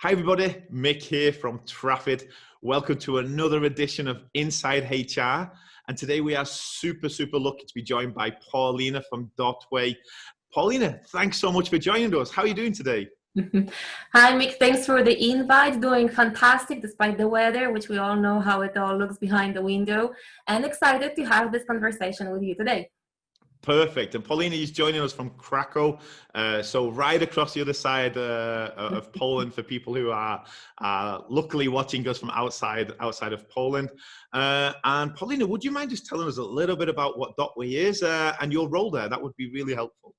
Hi everybody, Mick here from TRAFFIT. Welcome to another edition of Inside HR. And today we are super lucky to be joined by Paulina from DotWay. Paulina, thanks so much for joining us. How are you doing today? Hi Mick, thanks for the invite. Doing fantastic despite the weather, which we all know how it all looks behind the window, and excited to have this conversation with you today. Perfect. And Paulina is joining us from Krakow, so right across the other side of Poland for people who are luckily watching us from outside of Poland. And Paulina, would you mind just telling us a little bit about what DotWay is and your role there? That would be really helpful.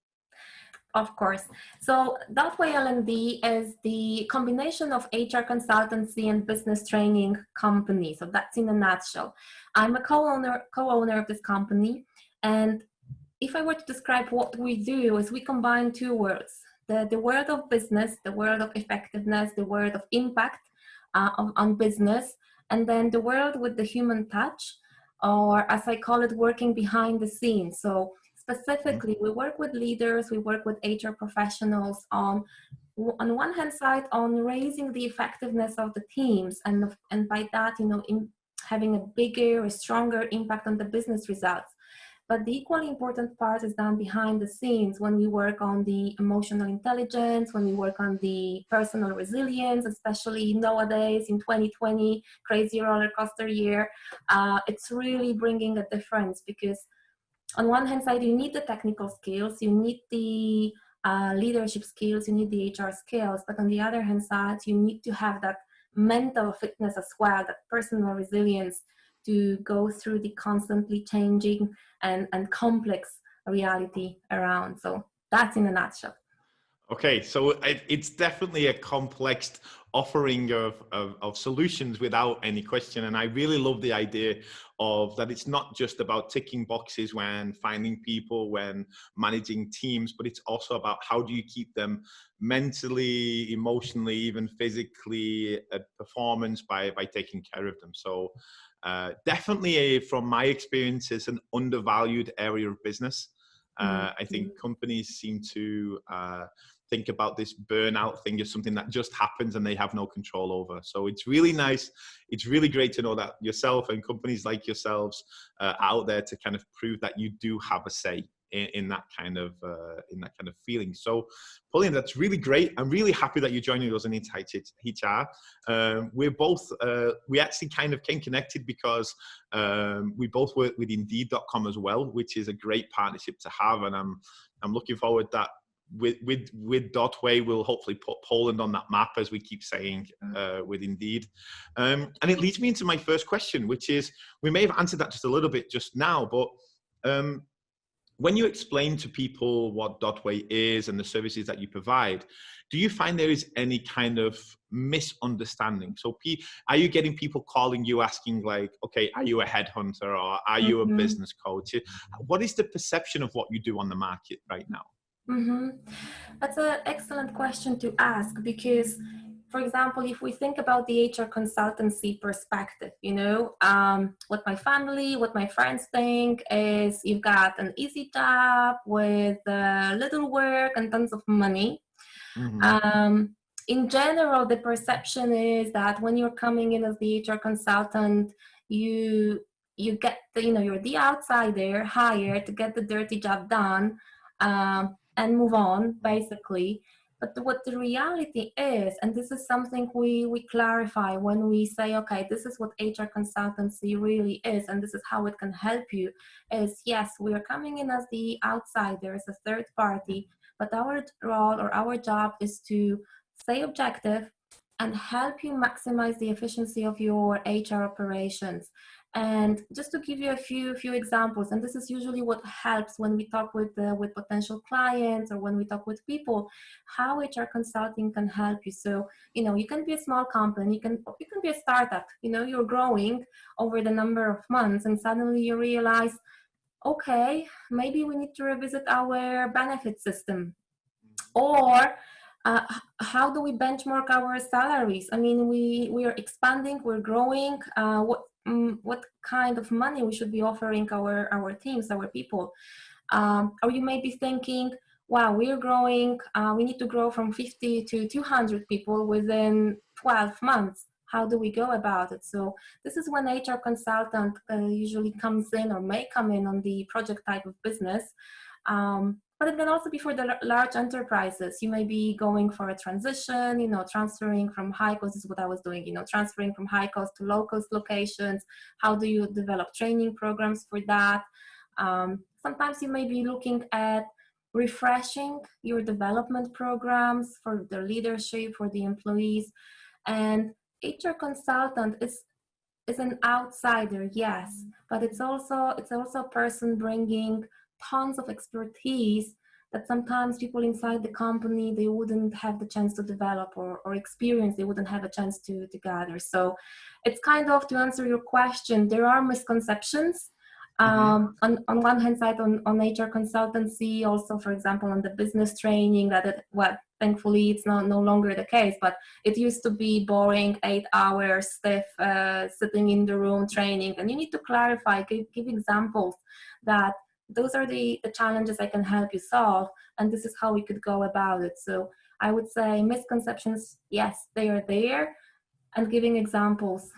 Of course. So DotWay L&D is the combination of HR consultancy and business training company. So that's in a nutshell. I'm a co-owner of this company, and if I were to describe what we do is we combine two words, the world of business, the world of effectiveness, the world of impact on business, and then the world with the human touch, or as I call it, working behind the scenes. So specifically, we work with leaders, we work with HR professionals on one hand side on raising the effectiveness of the teams, and by that, having a bigger or stronger impact on the business results. But the equally important part is done behind the scenes when we work on the emotional intelligence, when we work on the personal resilience, especially nowadays in 2020, crazy roller coaster year. It's really bringing a difference because on one hand side, you need the technical skills, you need the leadership skills, you need the HR skills, but on the other hand side, you need to have that mental fitness as well, that personal resilience to go through the constantly changing and complex reality around. So that's in a nutshell. Okay, so it's definitely a complex offering of solutions without any question. And I really love the idea of that it's not just about ticking boxes when finding people, when managing teams, but it's also about how do you keep them mentally, emotionally, even physically at performance by taking care of them. So definitely from my experience, it's an undervalued area of business. I think companies seem to think about this burnout thing as something that just happens and they have no control over. So it's really nice. It's really great to know that yourself and companies like yourselves are out there to kind of prove that you do have a say in that kind of feeling. So Paulina, that's really great. I'm really happy that you're joining us in Inside HR. We actually kind of came connected because we both work with Indeed.com as well, which is a great partnership to have. And I'm looking forward that with DotWay, we'll hopefully put Poland on that map, as we keep saying with Indeed. And it leads me into my first question, which is, we may have answered that just a little bit just now, but when you explain to people what DotWay is and the services that you provide, do you find there is any kind of misunderstanding? So are you getting people calling you asking like, okay, are you a headhunter or are you a business coach? What is the perception of what you do on the market right now? That's an excellent question to ask because, for example, if we think about the HR consultancy perspective, what my family, what my friends think is you've got an easy job with little work and tons of money. In general, the perception is that when you're coming in as the HR consultant, you get you're the outsider hired to get the dirty job done and move on, basically. But what the reality is, and this is something we clarify when we say, okay, this is what HR consultancy really is, and this is how it can help you, is yes, we are coming in as the outsider, as a third party, but our role or our job is to stay objective and help you maximize the efficiency of your HR operations. And just to give you a few examples, and this is usually what helps when we talk with potential clients or when we talk with people, how HR consulting can help you. So, you can be a small company, you can be a startup, you're growing over the number of months and suddenly you realize, okay, maybe we need to revisit our benefit system. Or how do we benchmark our salaries? I mean, we are expanding, we're growing. What kind of money we should be offering our teams, our people? Or you may be thinking, wow, we're growing, we need to grow from 50 to 200 people within 12 months. How do we go about it? So this is when HR consultant usually comes in or may come in on the project type of business. But it can also be for the large enterprises. You may be going for a transition, transferring from high cost, this is what I was doing, transferring from high cost to low cost locations. How do you develop training programs for that? Sometimes you may be looking at refreshing your development programs for the leadership, for the employees. And HR consultant is an outsider, yes, but it's also a person bringing tons of expertise that sometimes people inside the company, they wouldn't have the chance to develop or experience, they wouldn't have a chance to gather. So it's kind of, to answer your question, there are misconceptions. On one hand side, on HR consultancy, also, for example, on the business training, thankfully it's no longer the case, but it used to be boring, 8 hours, stiff, sitting in the room training, and you need to clarify, give examples that those are the challenges I can help you solve, and this is how we could go about it. So I would say misconceptions, yes, they are there, and giving examples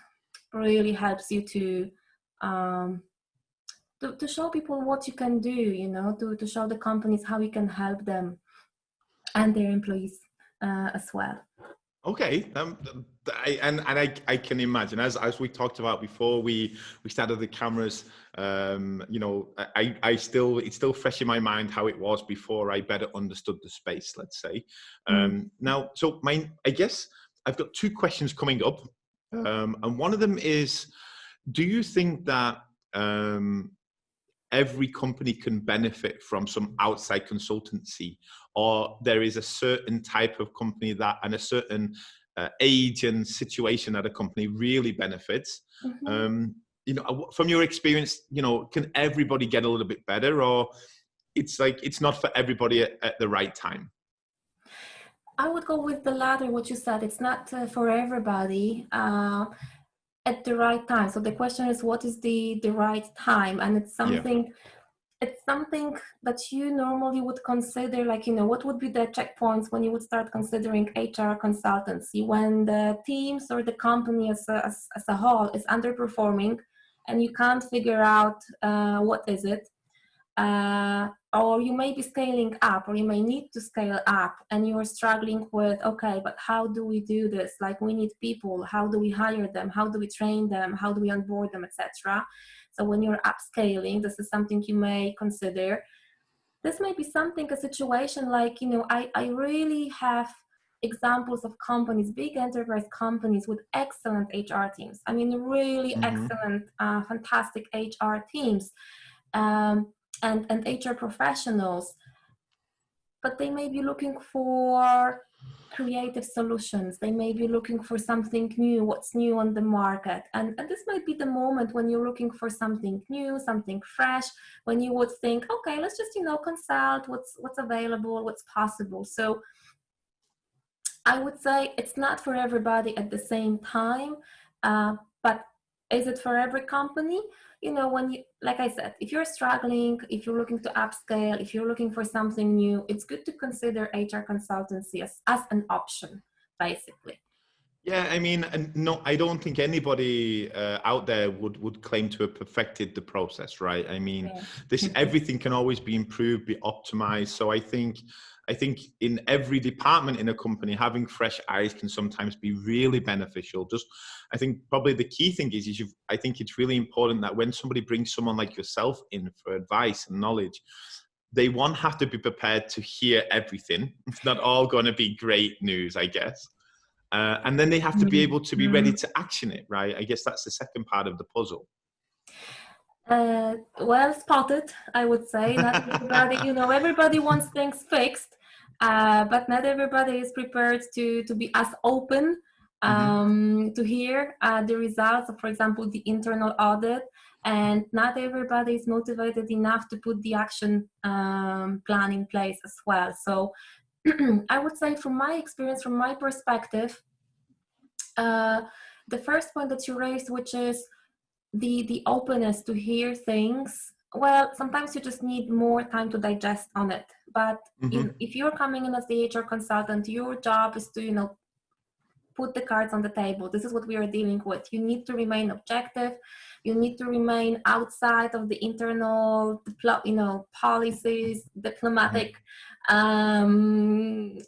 really helps you to show people what you can do, to show the companies how you can help them and their employees as well. Okay, I can imagine, as we talked about before we started the cameras, it's still fresh in my mind how it was before I better understood the space, let's say. Now, so I guess I've got 2 questions coming up, and one of them is, do you think that every company can benefit from some outside consultancy, or there is a certain type of company that, and a certain age and situation that a company really benefits? From your experience, can everybody get a little bit better, or it's like it's not for everybody at the right time? I would go with the latter, what you said. It's not for everybody at the right time. So the question is, what is the right time? And it's something that you normally would consider, like, what would be the checkpoints when you would start considering HR consultancy? When the teams or the company as a whole is underperforming and you can't figure out what is it, or you may be scaling up, or you may need to scale up, and you're struggling with, okay, but how do we do this? Like, we need people. How do we hire them? How do we train them? How do we onboard them, etc.? So when you're upscaling, this is something you may consider. This may be a situation like, I really have examples of companies, big enterprise companies with excellent HR teams. I mean, really excellent, fantastic HR teams. And HR professionals, but they may be looking for creative solutions. They may be looking for something new, what's new on the market. And this might be the moment when you're looking for something new, something fresh, when you would think, okay, let's just, consult what's available, what's possible. So I would say it's not for everybody at the same time, but is it for every company? When you, like I said, if you're struggling, if you're looking to upscale, if you're looking for something new, it's good to consider HR consultancy as an option, basically. Yeah, I mean, no, I don't think anybody out there would claim to have perfected the process, right? I mean, everything can always be improved, be optimized. So I think in every department in a company, having fresh eyes can sometimes be really beneficial. I think probably the key thing is I think it's really important that when somebody brings someone like yourself in for advice and knowledge, they have to be prepared to hear everything. It's not all going to be great news, I guess. And then they have to be able to be ready to action it, right? I guess that's the second part of the puzzle. Well spotted, I would say. Not everybody, everybody wants things fixed, but not everybody is prepared to be as open to hear the results of, for example, the internal audit. And not everybody is motivated enough to put the action plan in place as well. So I would say, from my experience, from my perspective, the first point that you raised, which is the openness to hear things Well, sometimes you just need more time to digest on it. But Mm-hmm. if you're coming in as the HR consultant, your job is to, put the cards on the table. This is what we are dealing with. You need to remain objective. You need to remain outside of the internal, policies, diplomatic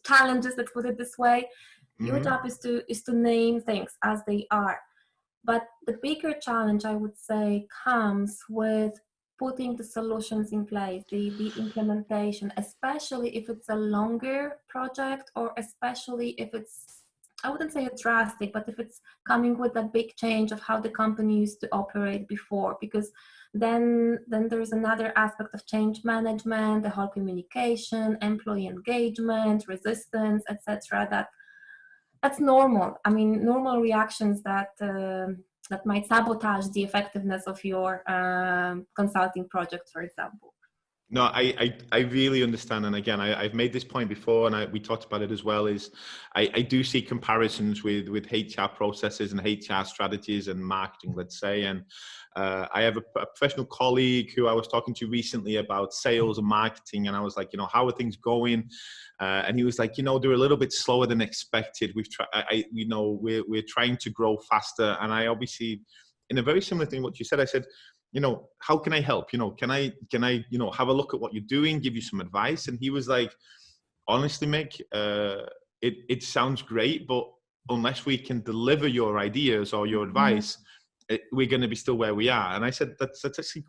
challenges. Let's put it this way. Your Mm-hmm. job is to name things as they are. But the bigger challenge, I would say, comes with putting the solutions in place, the implementation, especially if it's a longer project, or especially if it's, I wouldn't say it's drastic, but if it's coming with a big change of how the company used to operate before, because then there's another aspect of change management, the whole communication, employee engagement, resistance, etc. That's normal. I mean, normal reactions that might sabotage the effectiveness of your consulting project, for example. No, I really understand. And again, I've made this point before, and we talked about it as well, is I do see comparisons with HR processes and HR strategies and marketing, let's say. And I have a professional colleague who I was talking to recently about sales and marketing. And I was like, how are things going? And he was like, they're a little bit slower than expected. We're trying to grow faster. And I obviously, in a very similar thing, what you said, I said, how can I help? Can I, have a look at what you're doing, give you some advice? And he was like, honestly, Mick, it sounds great, but unless we can deliver your ideas or your advice, we're going to be still where we are. And I said, that's actually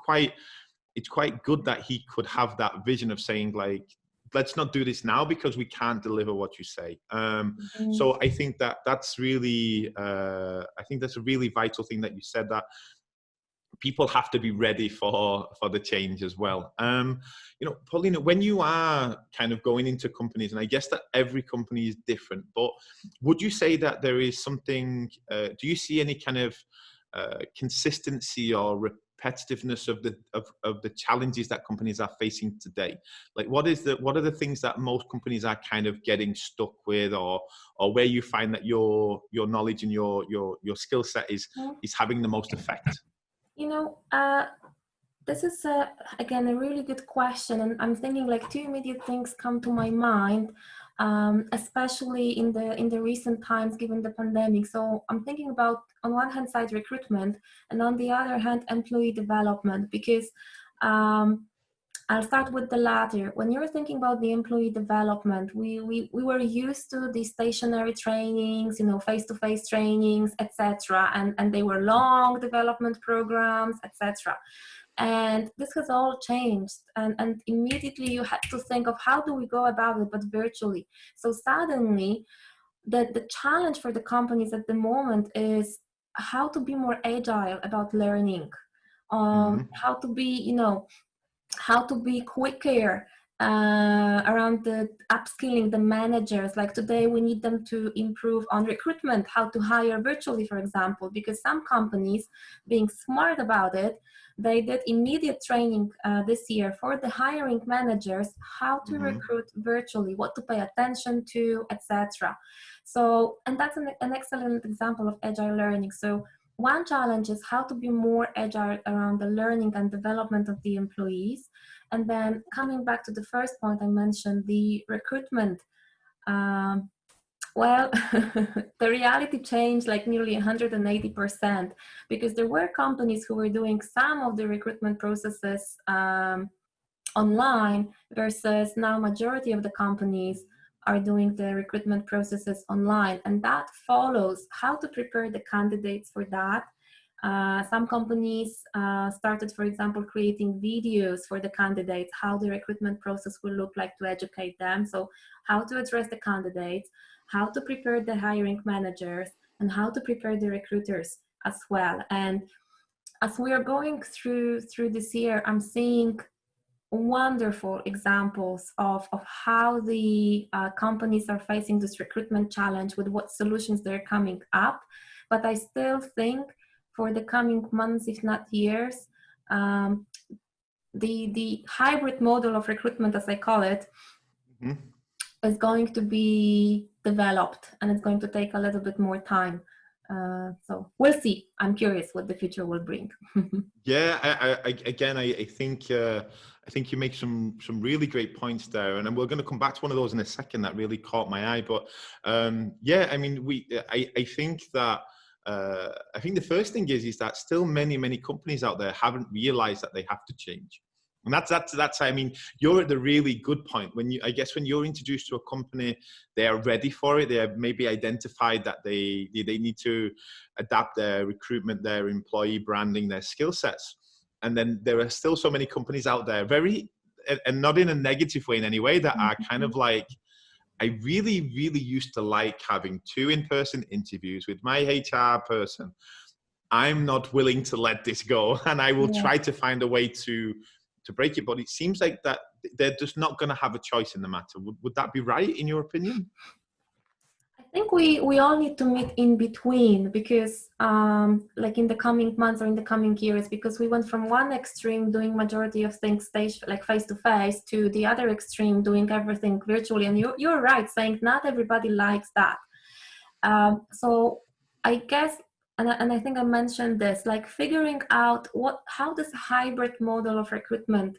it's quite good that he could have that vision of saying, like, let's not do this now because we can't deliver what you say. So I think that's really, I think that's a really vital thing that you said, that people have to be ready for the change as well. Paulina, when you are kind of going into companies, and I guess that every company is different, but would you say that there is something, do you see any kind of consistency or repetitiveness of the challenges that companies are facing today? Like, what are the things that most companies are kind of getting stuck with, or where you find that your knowledge and your skill set is having the most effect? This is again a really good question, and I'm thinking like two immediate things come to my mind, especially in the recent times given the pandemic. So I'm thinking about, on one hand side, recruitment, and on the other hand, employee development, because I'll start with the latter. When you're thinking about the employee development, we were used to the stationary trainings, face-to-face trainings, etc. And they were long development programs, etc. And this has all changed. And immediately you had to think of how do we go about it, but virtually. So suddenly, the challenge for the companies at the moment is how to be more agile about learning, how to be, how to be quicker around the upskilling the managers. Like today, we need them to improve on recruitment, how to hire virtually, for example, because some companies, being smart about it, they did immediate training this year for the hiring managers, how to recruit virtually, what to pay attention to, etc. So, and that's an excellent example of agile learning. So one challenge is how to be more agile around the learning and development of the employees. And then coming back to the first point I mentioned, the recruitment. Well, the reality changed like nearly 180%, because there were companies who were doing some of the recruitment processes online, versus now majority of the companies are doing the recruitment processes online. And that follows how to prepare the candidates for that. Some companies started, for example, creating videos for the candidates, how the recruitment process will look like, to educate them. So how to address the candidates, how to prepare the hiring managers, and how to prepare the recruiters as well. And as we are going through this year, I'm seeing wonderful examples of how the companies are facing this recruitment challenge, with what solutions they're coming up. But I still think for the coming months, if not years, the hybrid model of recruitment, as I call it, is going to be developed, and it's going to take a little bit more time. So we'll see. I'm curious what the future will bring. Yeah, I think you make some really great points there, and we're going to come back to one of those in a second that really caught my eye. But yeah, I mean, I think that I think the first thing is that still many companies out there haven't realized that they have to change. And that's I mean, you're at the really good point when I guess when you're introduced to a company, they are ready for it. They have maybe identified that they need to adapt their recruitment, their employee branding, their skill sets. And then there are still so many companies out there, and not in a negative way in any way, that are kind of like, I really used to like having 2 in-person interviews with my HR person. I'm not willing to let this go, and I will try to find a way to break it. But it seems like that they're just not going to have a choice in the matter. Would that be right, in your opinion? I think we all need to meet in between, because like in the coming months or in the coming years, because we went from one extreme doing majority of things like face to face to the other extreme doing everything virtually. And you're right saying not everybody likes that. So I guess, and I think I mentioned this, like figuring out how this hybrid model of recruitment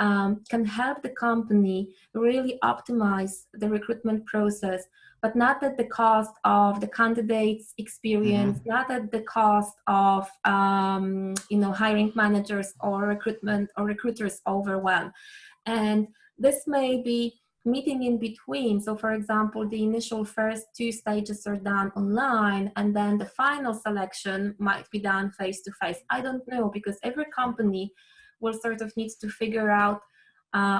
can help the company really optimize the recruitment process, but not at the cost of the candidate's experience, not at the cost of hiring managers or recruiters overwhelm. And this may be meeting in between. So for example, the initial first 2 stages are done online, and then the final selection might be done face to face. I don't know, because every company will sort of need to figure out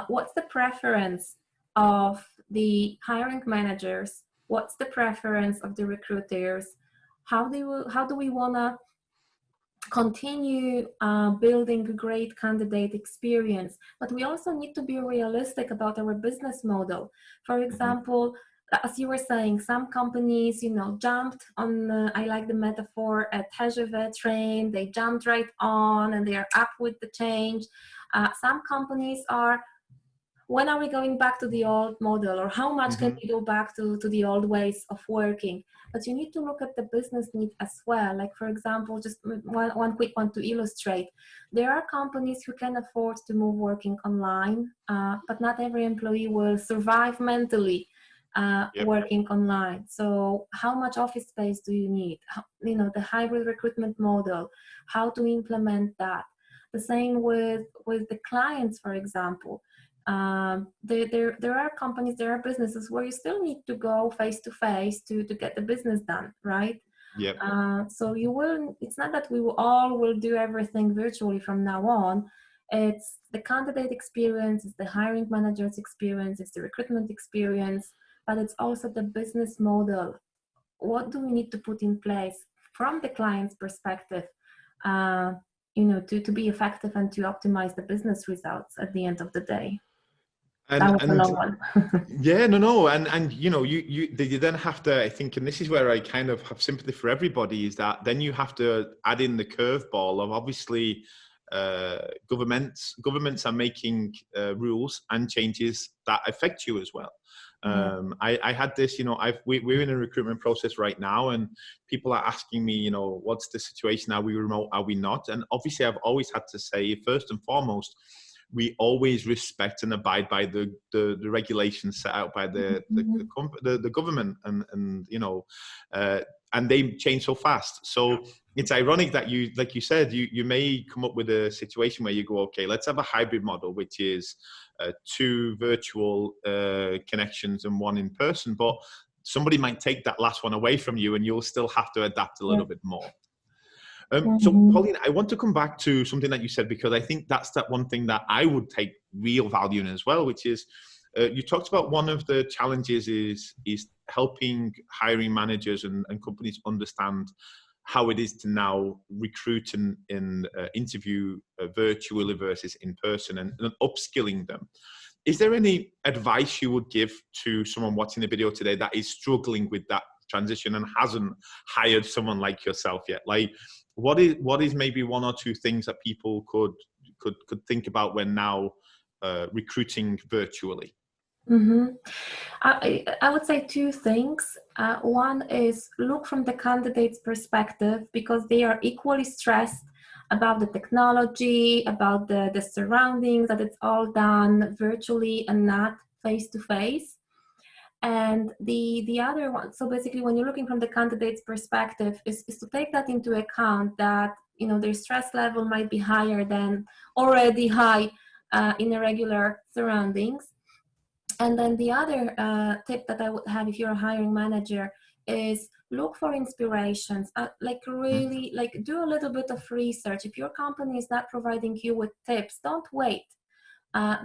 what's the preference of the hiring managers, what's the preference of the recruiters, how do we want to continue building a great candidate experience. But we also need to be realistic about our business model. For example, as you were saying, some companies, jumped on, I like the metaphor, at TRAFFIT train. They jumped right on and they are up with the change. Some companies are, when are we going back to the old model, or how much can we go back to the old ways of working? But you need to look at the business need as well. Like, for example, just one quick one to illustrate. There are companies who can afford to move working online, but not every employee will survive mentally working online. So how much office space do you need? The hybrid recruitment model, how to implement that. The same with the clients, for example. There are companies, there are businesses where you still need to go face to face to get the business done, right? So it's not that we all will do everything virtually from now on. It's the candidate experience, it's the hiring manager's experience, it's the recruitment experience, but it's also the business model. What do we need to put in place from the client's perspective to be effective and to optimize the business results at the end of the day? That was a long one. Yeah, no, and you then have to, I think, and this is where I kind of have sympathy for everybody, is that then you have to add in the curveball of, obviously, governments are making rules and changes that affect you as well. I had this, we're in a recruitment process right now, and people are asking me, what's the situation? Are we remote? Are we not? And obviously, I've always had to say, first and foremost, we always respect and abide by the regulations set out by the government, and they change so fast. So it's ironic that like you said, you may come up with a situation where you go, okay, let's have a hybrid model, which is 2 virtual connections and 1 in person, but somebody might take that last one away from you, and you'll still have to adapt a little bit more. So, Paulina, I want to come back to something that you said, because I think that's that one thing that I would take real value in as well, which is you talked about one of the challenges is helping hiring managers and companies understand how it is to now recruit and interview virtually versus in person, and upskilling them. Is there any advice you would give to someone watching the video today that is struggling with that transition and hasn't hired someone like yourself yet? Like, what is maybe 1 or 2 things that people could think about when now recruiting virtually? I would say two things. One is look from the candidate's perspective, because they are equally stressed about the technology, about the surroundings, that it's all done virtually and not face to face. And the other one, so basically when you're looking from the candidate's perspective, is to take that into account, that their stress level might be higher than already high in irregular surroundings. And then the other tip that I would have if you're a hiring manager is look for inspirations. Really, do a little bit of research. If your company is not providing you with tips, don't wait.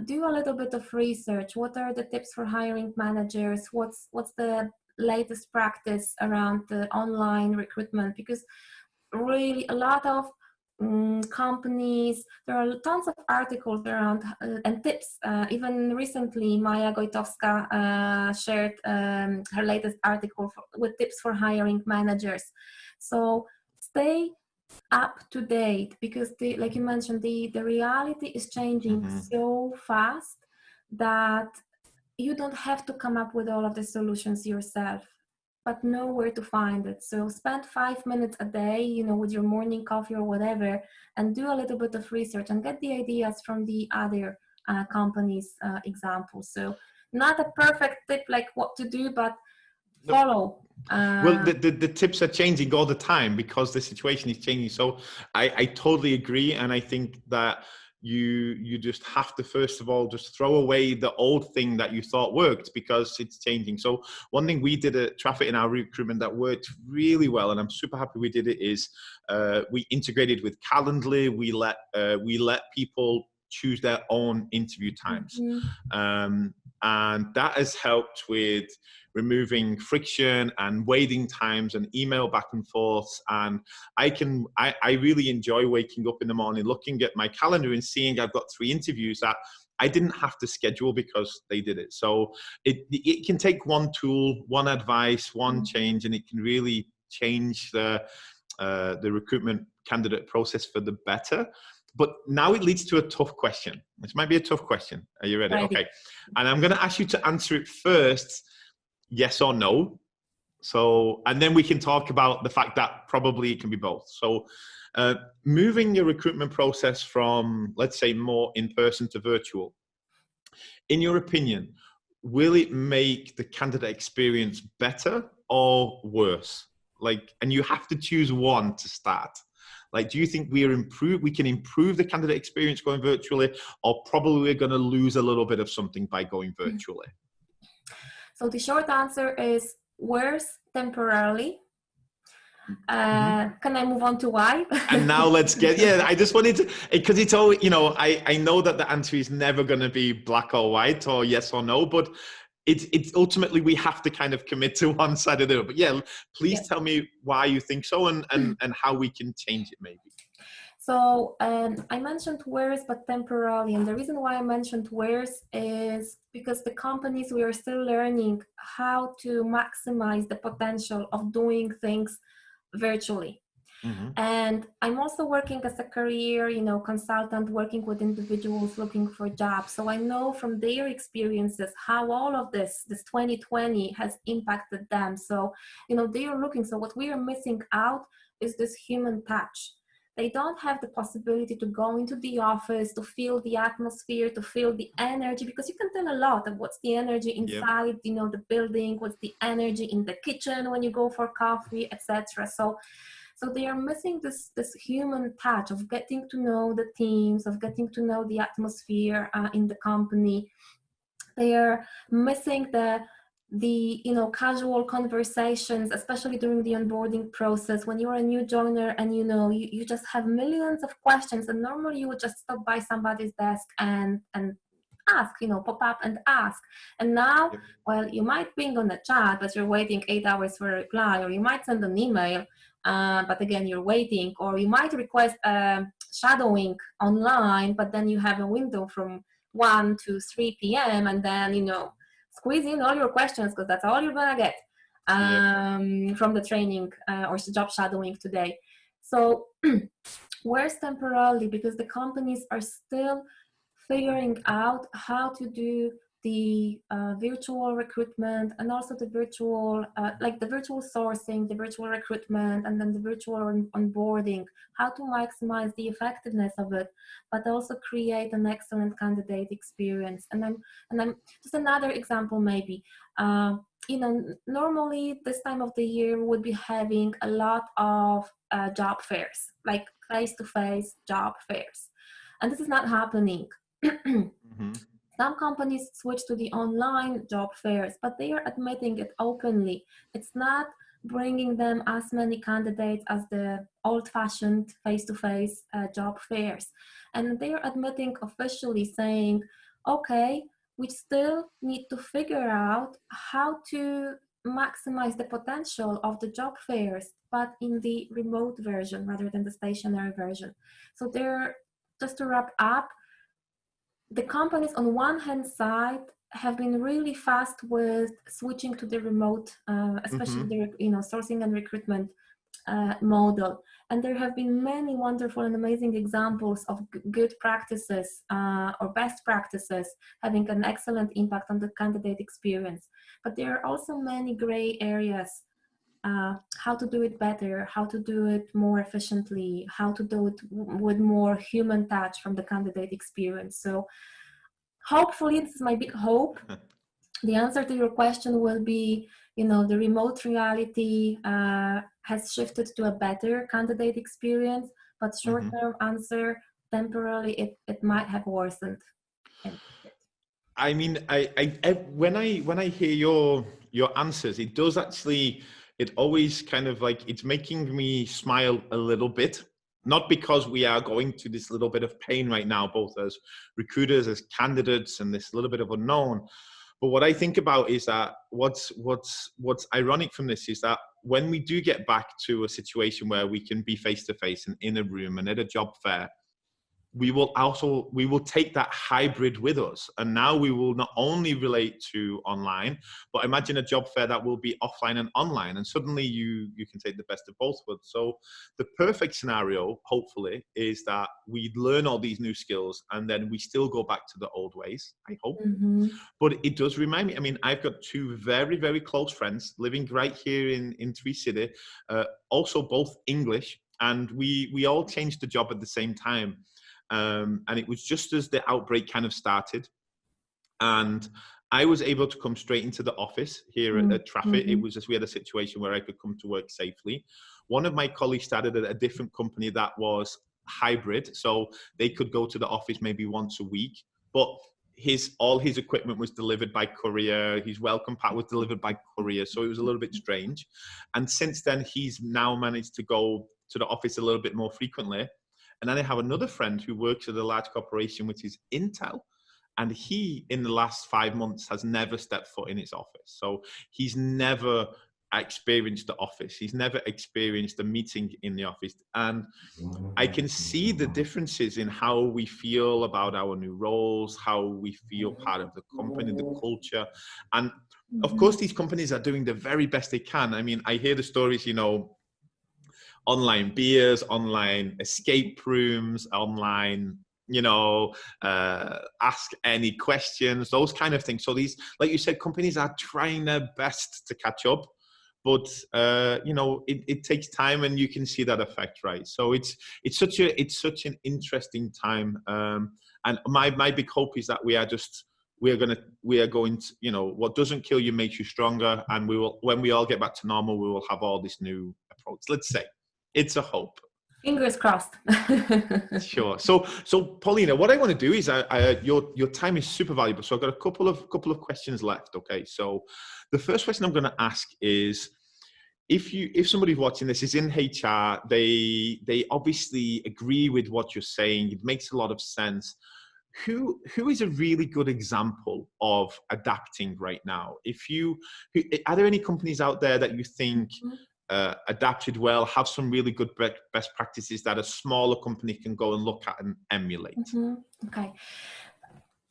Do a little bit of research. What are the tips for hiring managers? What's the latest practice around the online recruitment? Because really a lot of companies, there are tons of articles around and tips. Even recently, Maja Gojtowska shared her latest article with tips for hiring managers. So stay up to date, because like you mentioned, the reality is changing so fast that you don't have to come up with all of the solutions yourself, but know where to find it. So spend 5 minutes a day, with your morning coffee or whatever, and do a little bit of research and get the ideas from the other companies' examples. So not a perfect tip like what to do, but follow. Well, the tips are changing all the time because the situation is changing. So I totally agree. And I think that you just have to, first of all, just throw away the old thing that you thought worked, because it's changing. So one thing we did at TRAFFIT in our recruitment that worked really well, and I'm super happy we did it, is we integrated with Calendly. We let people choose their own interview times. And that has helped with removing friction and waiting times and email back and forth. And I really enjoy waking up in the morning, looking at my calendar and seeing I've got 3 interviews that I didn't have to schedule because they did it. So it can take one tool, one advice, one change, and it can really change the recruitment candidate process for the better. But now it leads to a tough question. This might be a tough question. Are you ready? Okay. And I'm going to ask you to answer it first, yes or no. So, and then we can talk about the fact that probably it can be both. So moving your recruitment process from, let's say, more in-person to virtual, in your opinion, will it make the candidate experience better or worse? And you have to choose one to start. Do you think we can improve the candidate experience going virtually, or probably we're going to lose a little bit of something by going virtually? So the short answer is worse temporarily. Can I move on to why? And now let's I just wanted to, because it's always, I know that the answer is never going to be black or white or yes or no, but it's ultimately we have to kind of commit to one side or the other. But please tell me why you think so and how we can change it maybe. So I mentioned worse, but temporarily. And the reason why I mentioned worse is because the companies, we are still learning how to maximize the potential of doing things virtually. And I'm also working as a career, consultant, working with individuals looking for jobs. So I know from their experiences how all of this 2020 has impacted them. So, they are looking. So what we are missing out is this human touch. They don't have the possibility to go into the office, to feel the atmosphere, to feel the energy, because you can tell a lot of what's the energy inside, the building, what's the energy in the kitchen when you go for coffee, etc. So they are missing this human touch of getting to know the teams, of getting to know the atmosphere in the company. They are missing the casual conversations, especially during the onboarding process, when you're a new joiner and you just have millions of questions, and normally you would just stop by somebody's desk and ask, pop up and ask. And now, well, you might ping on the chat, but you're waiting 8 hours for a reply, or you might send an email, but again, you're waiting, or you might request shadowing online, but then you have a window from 1 to 3 p.m. and then, squeeze in all your questions, because that's all you're gonna get from the training or job shadowing today. So worse temporarily, because the companies are still figuring out how to do the virtual recruitment, and also the virtual, like the virtual sourcing, the virtual recruitment, and then the virtual onboarding, how to maximize the effectiveness of it, but also create an excellent candidate experience. And I'm just another example maybe. You know, normally this time of the year we would be having a lot of job fairs, like face-to-face job fairs, and this is not happening. Mm-hmm. Some companies switch to the online job fairs, but they are admitting it openly. It's not bringing them as many candidates as the old-fashioned face-to-face job fairs. And they are admitting officially, saying, okay, we still need to figure out how to maximize the potential of the job fairs, but in the remote version rather than the stationary version. So they're, just to wrap up, the companies on one hand side have been really fast with switching to the remote, especially the sourcing and recruitment model. And there have been many wonderful and amazing examples of good practices or best practices having an excellent impact on the candidate experience. But there are also many gray areas. How to do it better, how to do it more efficiently, how to do it with more human touch from the candidate experience. So hopefully, this is my big hope, the answer to your question will be, the remote reality has shifted to a better candidate experience, but short-term answer, temporarily, it might have worsened. I mean, when I hear your answers, it does actually, it always kind of like, it's making me smile a little bit. Not because we are going through this little bit of pain right now, both as recruiters, as candidates, and this little bit of unknown. But what I think about is that what's ironic from this is that when we do get back to a situation where we can be face to face and in a room and at a job fair, we will take that hybrid with us. And now we will not only relate to online, but imagine a job fair that will be offline and online. And suddenly you can take the best of both worlds. So the perfect scenario, hopefully, is that we learn all these new skills and then we still go back to the old ways, I hope. But it does remind me, I mean, I've got two very, very close friends living right here in Tree City, also both English, and we all changed the job at the same time. And it was just as the outbreak kind of started, and I was able to come straight into the office here at TRAFFIT. It was just, we had a situation where I could come to work safely. One of my colleagues started at a different company that was hybrid, so they could go to the office maybe once a week, but all his equipment was delivered by courier. His welcome pack was delivered by courier, so it was a little bit strange. And since then, he's now managed to go to the office a little bit more frequently. And then I have another friend who works at a large corporation, which is Intel. And he, in the last 5 months, has never stepped foot in his office. So he's never experienced the office. He's never experienced a meeting in the office. And I can see the differences in how we feel about our new roles, how we feel part of the company, the culture. And of course, these companies are doing the very best they can. I mean, I hear the stories, online beers, online escape rooms, online, ask any questions, those kind of things. So these, like you said, companies are trying their best to catch up, but it takes time, and you can see that effect, right? So it's such an interesting time, and my big hope is that we are going to, what doesn't kill you makes you stronger, and when we all get back to normal, we will have all this new approach. Let's say. It's a hope. Fingers crossed. Sure. So Paulina, what I want to do is, your time is super valuable. So I've got a couple of questions left. Okay. So the first question I'm going to ask is, if somebody's watching this is in HR, they obviously agree with what you're saying. It makes a lot of sense. Who is a really good example of adapting right now? Are there any companies out there that you think adapted well, have some really good best practices that a smaller company can go and look at and emulate? Okay.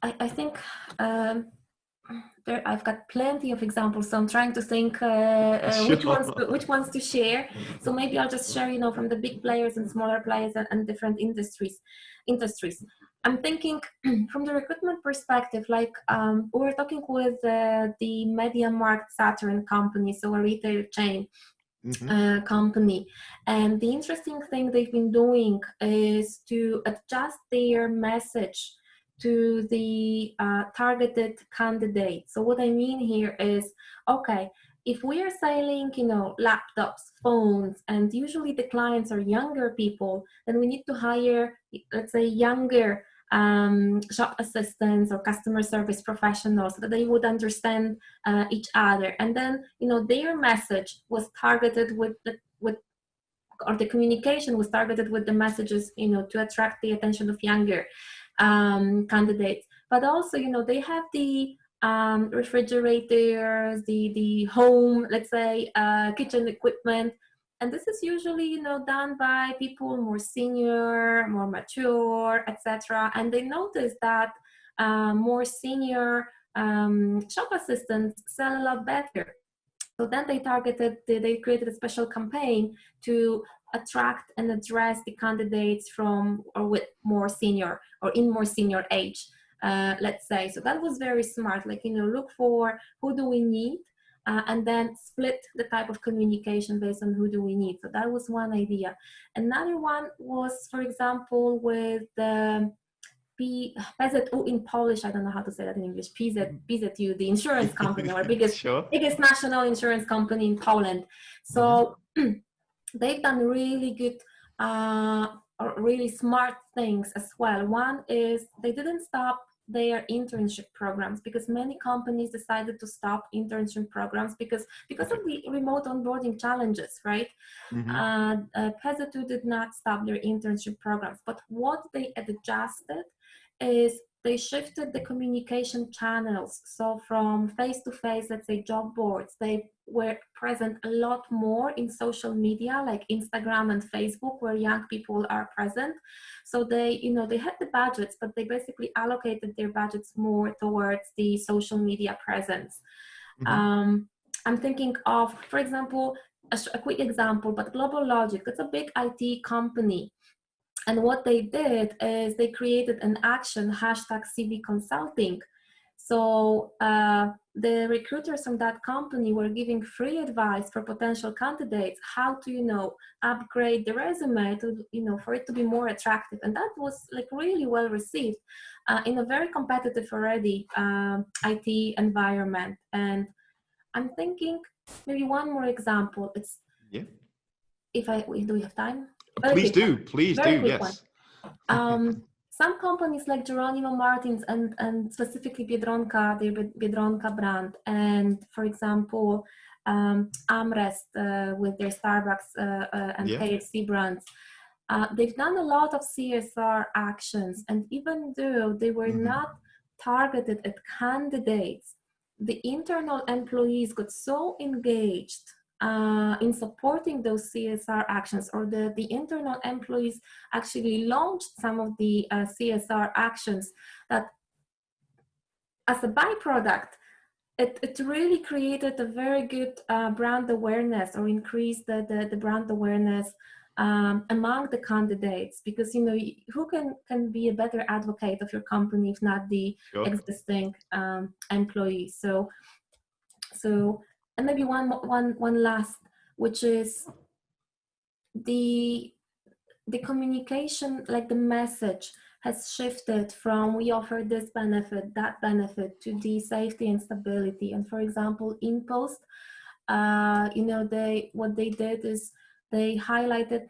I think I've got plenty of examples, so I'm trying to think which ones to share. So maybe I'll just share, from the big players and smaller players and different industries. industries. I'm thinking from the recruitment perspective, like we were talking with the MediaMarkt Saturn company, so a retail chain company. And the interesting thing they've been doing is to adjust their message to the targeted candidate. So what I mean here is, okay, if we are selling, laptops, phones, and usually the clients are younger people, then we need to hire, let's say, younger shop assistants or customer service professionals so that they would understand each other. And then, their message was targeted with the communication was targeted with the messages, to attract the attention of younger candidates. But also, they have the refrigerators, the home, let's say, kitchen equipment. And this is usually, done by people more senior, more mature, etc. And they noticed that more senior shop assistants sell a lot better. So then they created a special campaign to attract and address the candidates from or with more senior or in more senior age, let's say. So that was very smart. Like, look for who do we need, and then split the type of communication based on who do we need. So that was one idea. Another one was, for example, with the PZU in Polish, I don't know how to say that in English, PZU, the insurance company, our biggest national insurance company in Poland. So they've done really good, or really smart things as well. One is they didn't stop their internship programs, because many companies decided to stop internship programs because of the remote onboarding challenges, right? PZU did not stop their internship programs, but what they adjusted is they shifted the communication channels. So from face-to-face, let's say job boards, they were present a lot more in social media like Instagram and Facebook, where young people are present. So they, they had the budgets, but they basically allocated their budgets more towards the social media presence. I'm thinking of, for example, a quick example, but Global Logic, that's a big IT company. And what they did is they created an action, #CV Consulting. So the recruiters from that company were giving free advice for potential candidates, how to, upgrade the resume to, for it to be more attractive. And that was like really well received in a very competitive already IT environment. And I'm thinking maybe one more example. It's, do we have time? Please do, yes. Some companies like Jeronimo Martins and specifically Biedronka, the Biedronka brand, and for example, Amrest with their Starbucks and KFC brands, they've done a lot of CSR actions, and even though they were not targeted at candidates, the internal employees got so engaged in supporting those CSR actions, or the internal employees actually launched some of the CSR actions, that as a byproduct, it really created a very good brand awareness, or increased the brand awareness among the candidates, because who can be a better advocate of your company if not the existing employees. So and maybe one last, which is the communication, like the message has shifted from we offer this benefit, that benefit, to the safety and stability. And for example, in Post, what they did is they highlighted,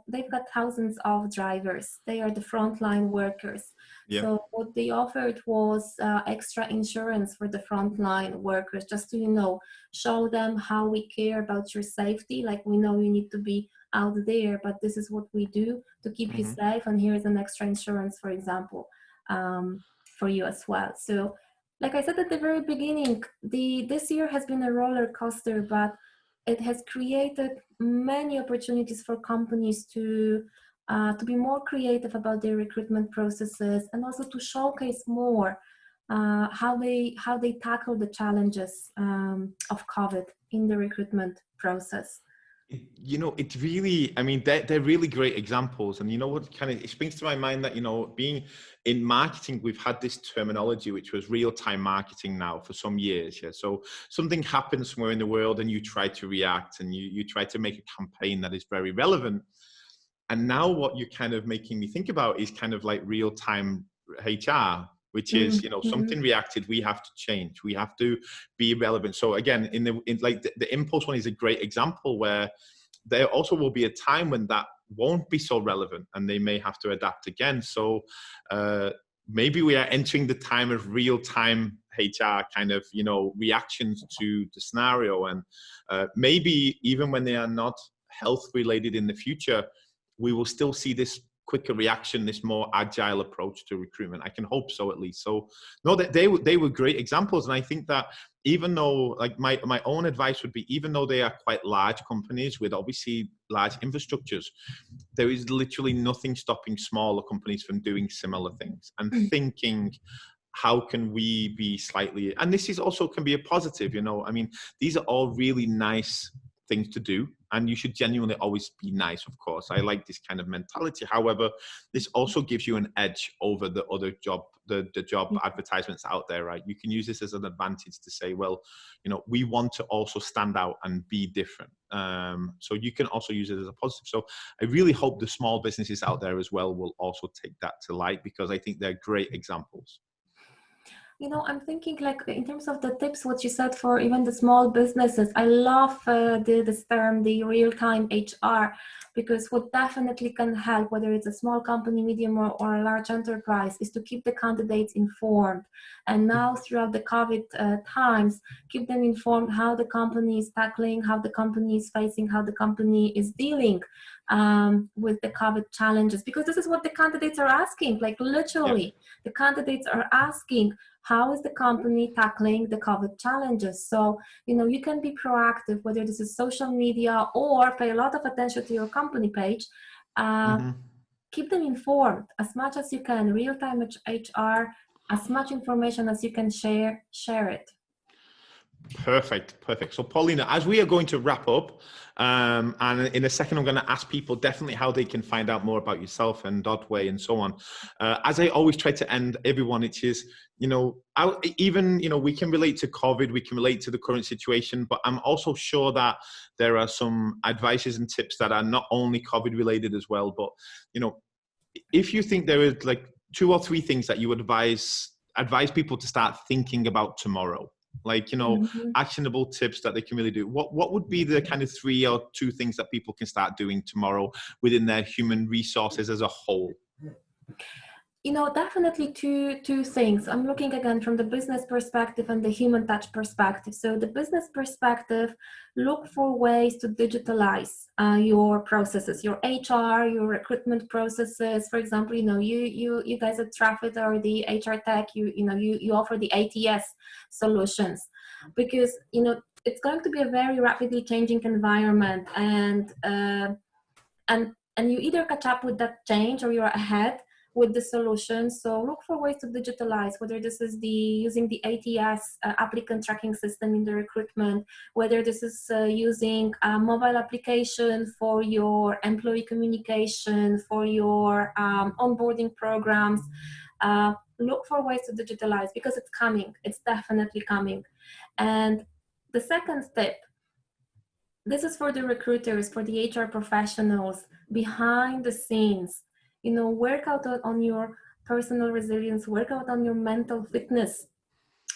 they've got thousands of drivers. They are the frontline workers. So what they offered was extra insurance for the frontline workers, just to, show them how we care about your safety. Like, we know you need to be out there, but this is what we do to keep you safe. And here's an extra insurance, for example, for you as well. So like I said at the very beginning, this year has been a roller coaster, but it has created many opportunities for companies to be more creative about their recruitment processes, and also to showcase more how they tackle the challenges of COVID in the recruitment process. You know, it's really, I mean, they're really great examples. And you know what, kind of, it springs to my mind that, you know, being in marketing, we've had this terminology, which was real-time marketing now for some years. Yeah. So something happens somewhere in the world and you try to react and you try to make a campaign that is very relevant. And now what you're kind of making me think about is kind of like real-time HR, which is, you know, something reacted, we have to change, we have to be relevant. So again, the impulse one is a great example where there also will be a time when that won't be so relevant and they may have to adapt again. So maybe we are entering the time of real-time HR kind of, you know, reactions to the scenario. And maybe even when they are not health related in the future, we will still see this quicker reaction, this more agile approach to recruitment. I can hope so, at least. So no, they were great examples. And I think that even though, like, my own advice would be, even though they are quite large companies with obviously large infrastructures, there is literally nothing stopping smaller companies from doing similar things and thinking, how can we be slightly, and this is also can be a positive, you know, I mean, these are all really nice things to do, and you should genuinely always be nice. Of course, I like this kind of mentality. However, this also gives you an edge over the other job, the job advertisements out there, right? You can use this as an advantage to say, well, you know, we want to also stand out and be different. So you can also use it as a positive. So I really hope the small businesses out there as well will also take that to light, because I think they're great examples. You know, I'm thinking, like, in terms of the tips, what you said for even the small businesses, I love this term, the real-time HR, because what definitely can help, whether it's a small company, medium or a large enterprise, is to keep the candidates informed. And now throughout the COVID times, keep them informed how the company is tackling, how the company is facing, how the company is dealing with the COVID challenges, because this is what the candidates are asking, like literally. The candidates are asking, how is the company tackling the COVID challenges? So, you know, you can be proactive, whether this is social media or pay a lot of attention to your company page. Keep them informed as much as you can. Real-time HR, as much information as you can share it. Perfect. So Paulina, as we are going to wrap up, and in a second I'm going to ask people definitely how they can find out more about yourself and DotWay and so on. As I always try to end everyone, it is, you know, even, you know, we can relate to COVID, we can relate to the current situation, but I'm also sure that there are some advices and tips that are not only COVID related as well. But, you know, if you think there is like 2 or 3 things that you advise people to start thinking about tomorrow, like, you know, actionable tips that they can really do, what would be the kind of 3 or 2 things that people can start doing tomorrow within their human resources as a whole? You know, definitely two things. I'm looking again from the business perspective and the human touch perspective. So the business perspective, look for ways to digitalize your processes, your HR, your recruitment processes. For example, you know, you guys at TRAFFIT or the HR Tech, you offer the ATS solutions, because, you know, it's going to be a very rapidly changing environment, and you either catch up with that change or you're ahead with the solution. So look for ways to digitalize, whether this is using the ATS applicant tracking system in the recruitment, whether this is using a mobile application for your employee communication, for your onboarding programs. Look for ways to digitalize, because it's coming. It's definitely coming. And the second tip, this is for the recruiters, for the HR professionals behind the scenes. You know, work out on your personal resilience, work out on your mental fitness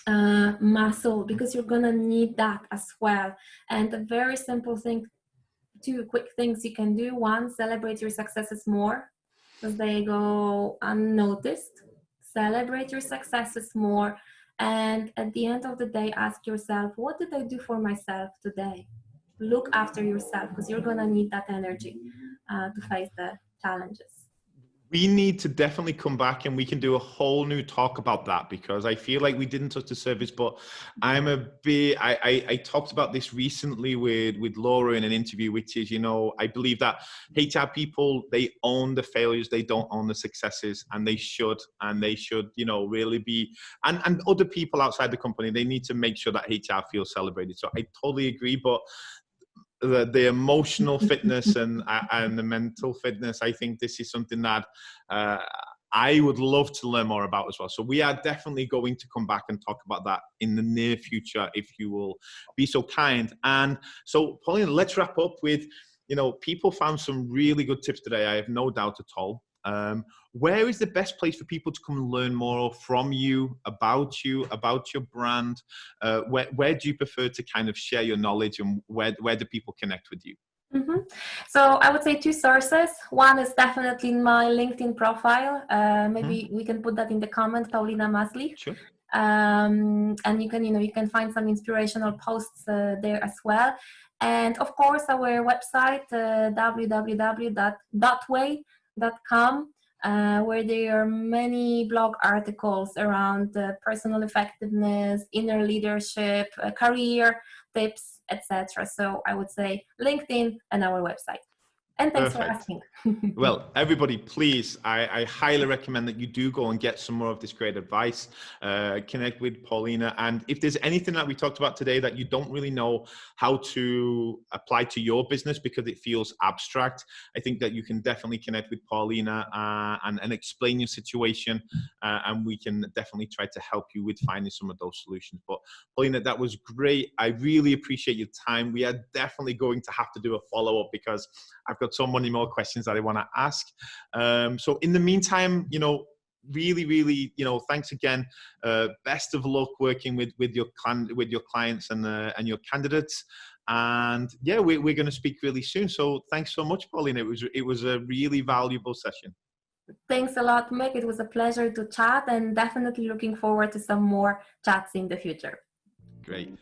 muscle, because you're gonna need that as well. And a very simple thing, 2 quick things you can do. 1, celebrate your successes more, because they go unnoticed. Celebrate your successes more. And at the end of the day, ask yourself, what did I do for myself today? Look after yourself, because you're gonna need that energy to face the challenges. We need to definitely come back and we can do a whole new talk about that, because I feel like we didn't touch the surface. But I talked about this recently with Laura in an interview, which is, you know, I believe that HR people, they own the failures, they don't own the successes, and they should, you know, really be, and other people outside the company, they need to make sure that HR feels celebrated. So I totally agree. But the emotional fitness and the mental fitness. I think this is something that I would love to learn more about as well. So we are definitely going to come back and talk about that in the near future, if you will be so kind. And so, Paulina, let's wrap up with, people found some really good tips today. I have no doubt at all. Where is the best place for people to come and learn more from you, about your brand? Where do you prefer to kind of share your knowledge, and where do people connect with you? Mm-hmm. So I would say two sources. One is definitely my LinkedIn profile. Maybe we can put that in the comment, Paulina Maslich. Sure. And you can find some inspirational posts there as well. And of course, our website, www.dotway.com, where there are many blog articles around personal effectiveness, inner leadership, career tips, etc. So I would say LinkedIn and our website. And thanks for asking. Well, everybody, please, I highly recommend that you do go and get some more of this great advice. Connect with Paulina. And if there's anything that we talked about today that you don't really know how to apply to your business because it feels abstract, I think that you can definitely connect with Paulina and explain your situation. And we can definitely try to help you with finding some of those solutions. But Paulina, that was great. I really appreciate your time. We are definitely going to have to do a follow-up because I've got so many more questions that I want to ask. So in the meantime, really, thanks again. Best of luck working with your clients and your candidates. And yeah, we're going to speak really soon. So thanks so much, Paulina. It was a really valuable session. Thanks a lot, Mick. It was a pleasure to chat, and definitely looking forward to some more chats in the future. Great.